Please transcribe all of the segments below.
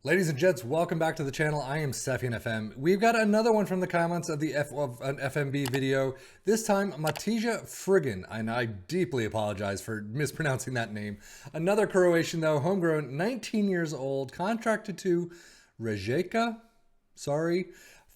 Ladies and gents, welcome back to the channel. I am Sefian FM. We've got another one from the comments of an FMB video. This time, Matija Frigan, and I deeply apologize for mispronouncing that name. Another Croatian though, homegrown, 19 years old, contracted to Rijeka. Sorry.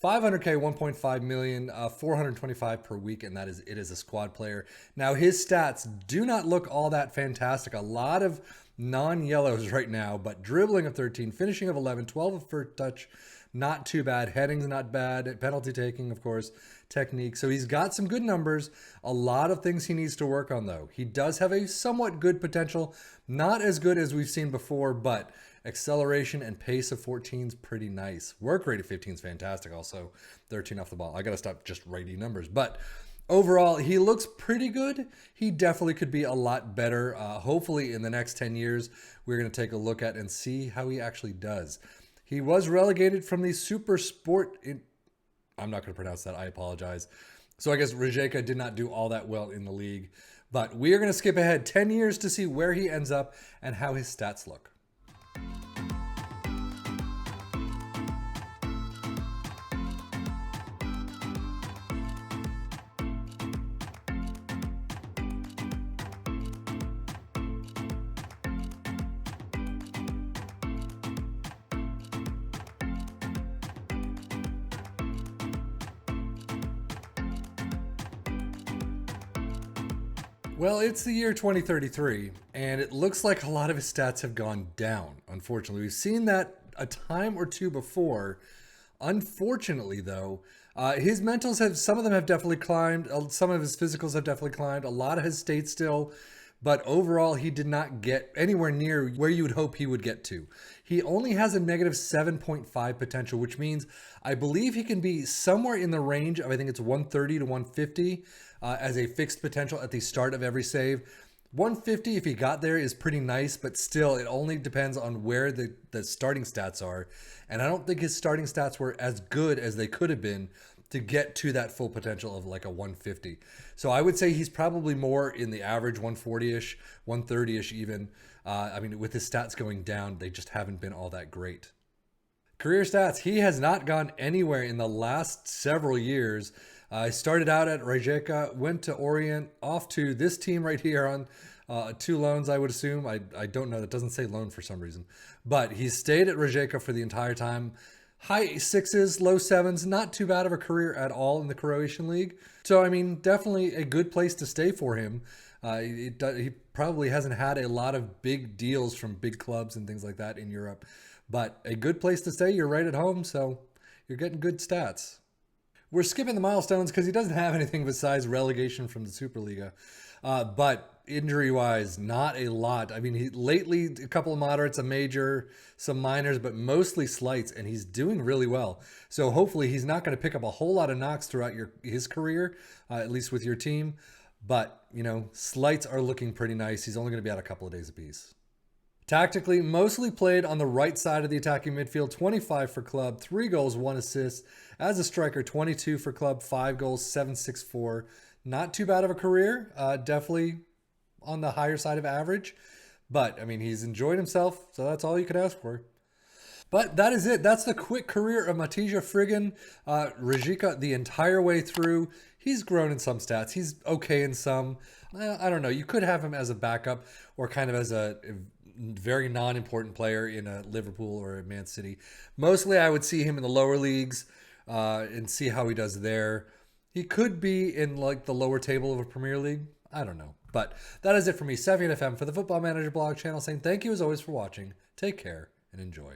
500K, 1.5 million, 425 per week, and it is a squad player. Now his stats do not look all that fantastic. A lot of non-yellows right now, but dribbling of 13, finishing of 11, 12 of first touch, not too bad. Heading's not bad. Penalty taking, of course, technique. So he's got some good numbers. A lot of things he needs to work on, though. He does have a somewhat good potential. Not as good as we've seen before, but acceleration and pace of 14 is pretty nice. Work rate of 15 is fantastic. Also, 13 off the ball. I got to stop just writing numbers. But overall, he looks pretty good. He definitely could be a lot better. Hopefully, in the next 10 years, we're going to take a look at and see how he actually does. He was relegated from the Super Sport. I'm not going to pronounce that. I apologize. So I guess Rijeka did not do all that well in the league. But we are going to skip ahead 10 years to see where he ends up and how his stats look. Well, it's the year 2033, and it looks like a lot of his stats have gone down, unfortunately. We've seen that a time or two before. Unfortunately, though, his mentals have, some of them have definitely climbed. Some of his physicals have definitely climbed. A lot has stayed still. But overall, he did not get anywhere near where you would hope he would get to. He only has a negative 7.5 potential, which means I believe he can be somewhere in the range of, I think it's 130 to 150 as a fixed potential at the start of every save. 150, if he got there, is pretty nice, but still, it only depends on where the starting stats are. And I don't think his starting stats were as good as they could have been to get to that full potential of like a 150. So I would say he's probably more in the average 140-ish, 130-ish even. I mean, with his stats going down, they just haven't been all that great. Career stats, he has not gone anywhere in the last several years. I started out at Rijeka, went to Orient, off to this team right here on 2 loans, I would assume. I don't know. That doesn't say loan for some reason. But he stayed at Rijeka for the entire time. High 6s, low 7s, not too bad of a career at all in the Croatian league. So, I mean, definitely a good place to stay for him. He probably hasn't had a lot of big deals from big clubs and things like that in Europe. But a good place to stay. You're right at home, so you're getting good stats. We're skipping the milestones because he doesn't have anything besides relegation from the Superliga. But injury-wise, not a lot. I mean, he lately, a couple of moderates, a major, some minors, but mostly slights, and he's doing really well. So hopefully he's not going to pick up a whole lot of knocks throughout his career, at least with your team. But, you know, slights are looking pretty nice. He's only going to be out a couple of days apiece. Tactically, mostly played on the right side of the attacking midfield, 25 for club, 3 goals, 1 assist. As a striker, 22 for club, 5 goals, 764. Not too bad of a career. Definitely on the higher side of average. But, I mean, he's enjoyed himself, so that's all you could ask for. But that is it. That's the quick career of Matija Frigan. Rijeka the entire way through. He's grown in some stats. He's okay in some. I don't know. You could have him as a backup or kind of as a very non-important player in a Liverpool or a Man City. Mostly I would see him in the lower leagues and see how he does there. He could be in like the lower table of a Premier League. I don't know. But that is it for me, Sefian FM, for the Football Manager blog channel, saying thank you as always for watching. Take care and enjoy.